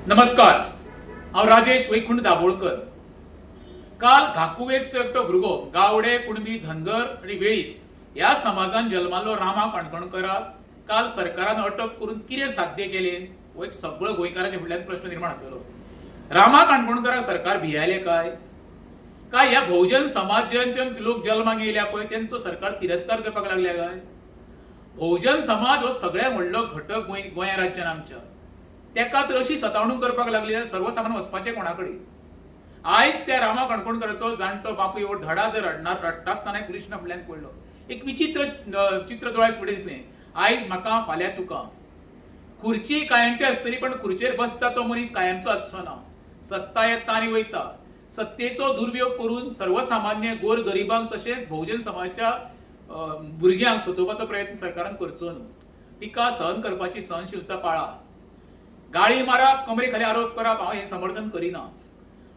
नमस्कार, हांव राजेश वैकुंठ दाबोळकर। काल घाकुवेचो एकटो भुरगो गावडे कुणबी धनगर आणि वेळीप ह्या समाजान जल्मालो रामा काणकोणकराक काल सरकारान अटक करून कितें साध्य केलें हो एक सगळो गोंयकारांच्या फुडल्यान प्रश्न निर्माण जातलो। रामा काणकोणकराक सरकार भियायले काय ह्या बहुजन समाजाचे लोक जल्माक येयल्या पळय तेंचो सरकार तिरस्कार करपाक लागल्या काय? बहुजन समाज हो सगळ्यात व्हडलो घटक गोंय राज्यान आमच्या, तेका तर अशी सतावणूक करपाक लागली जाल्यार सर्वसामान्य वचपाचें कोणा कडेन? आयज त्या रामा काणकोणकराचो जाणटो बापूय एवढो धडाधड रडटा आसतना पुलीस स्टेशना फुडल्यान पडलो। एक विचित्र चित्र दोळ्या फुडें दिसलें, आयज म्हाका फाल्यां तुका। खुर्ची कायमची आसतली पण खुर्चेर बसता तो मनीस कायमचो आसचो ना। सत्ता येता आनी वयता, सत्तेचो दुरुपयोग करून सर्वसामान्य गोर गरिबांक तशेंच बहुजन समाजाच्या भुरग्यांक सोदोवपाचो प्रयत्न सरकारान करचो न्हू। टिका सहन करपाची सहनशीलता पाळा। गाळी मारप, कमरे खाली आरोप करप हांव हें समर्थन करिना,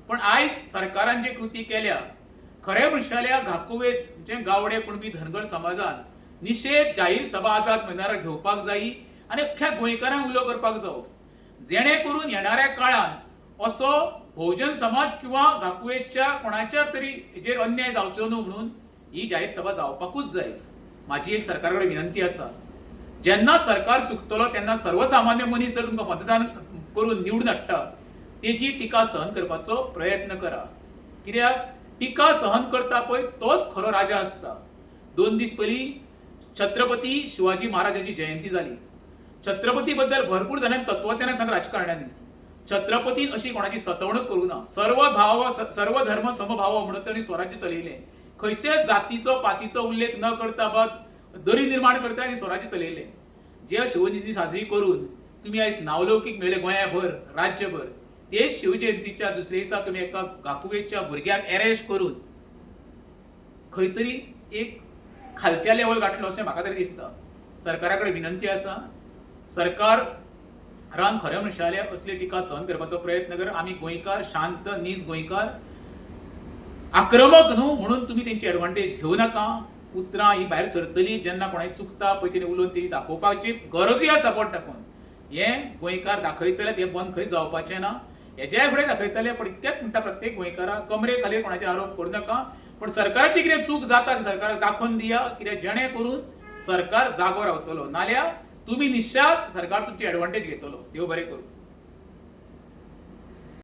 पण आयज सरकारान जे कृती केल्या खरें म्हणशाल्या घाकुवेत जे गावडे कुणबी धनगर समाजान निशेध जाहीर सभा आझाद मैदानार घेवपाक जायी आनी अख्ख्या गोंयकारांक उलो करपाक जावो, जेणे करून येणाऱ्या काळान असो बहुजन समाज किंवा घाकुवेच्या कोणाच्या तरी हेजेर अन्याय जावचो न्हू म्हणून ही जाहीर सभा जावपाकूच जाय। माझी एक सरकार कडेन विनंती आसा, जेन्ना सरकार चुकतलो तेन्ना सर्वसामान्य मनीस जर तुमकां मतदान करून निवडून हाडटा तेजी टिका सहन करपाचो प्रयत्न करा, कित्याक टिका सहन करता पळय तोच खरो राजा आसता। 2 दीस पयलीं छत्रपती शिवाजी महाराजांची जयंती जाली। छत्रपती बद्दल भरपूर जाणांनी तत्वज्ञान सांगले राजकारण्यांनी। छत्रपतीन अशी कोणाची सतवणूक करूं ना, सर्व धर्म समभाव म्हणून त्यांनी स्वराज्य चलयलें। खंयच्याच जातीचो पातीचो उल्लेख न करता दरी निर्माण करता आनी स्वराज्य चलयलें। जे शिवजयंती साजरी करून तुम्ही आयज नावलौकीक मेळ्ळे गोंयाभर राज्यभर, तेच शिवजयंतीच्या दुसऱ्या दिसा तुम्ही एका घाकुवेच्या भुरग्याक अरेस्ट करून खंय तरी एक खालच्या लेवल गाठलो अशें म्हाका तरी दिसता। सरकारा कडेन विनंती आसा, सरकारान खरें म्हणशाल्या असली टिका सहन करपाचो प्रयत्न कर। आमी गोंयकार शांत नीज गोंयकार, आक्रमक न्हू म्हणून तुम्ही तेंची एडवांटेज घेवं नाका। उतरां ही भायर सरतली जेन्ना कोणाय चुकता पळय तेणी उलोवन तेजी दाखोवपाची गरजूय आसा सपोर्ट दाखोवन। हें गोंयकार दाखयतले तें बंद खंय जावपाचें ना, हेज्याय फुडें दाखयतले, पण इतकेंच म्हणटा प्रत्येक गोंयकाराक कमरे खाली कोणाचे आरोप करूं नाका, पण सरकाराची कितें चूक जाता ती सरकाराक दाखोवन दिया, कित्याक जेणे करून सरकार जागो रावतलो, नाल्यार तुमी निश्चात सरकार तुमची एडवांटेज घेतलो। देव बरें करूं।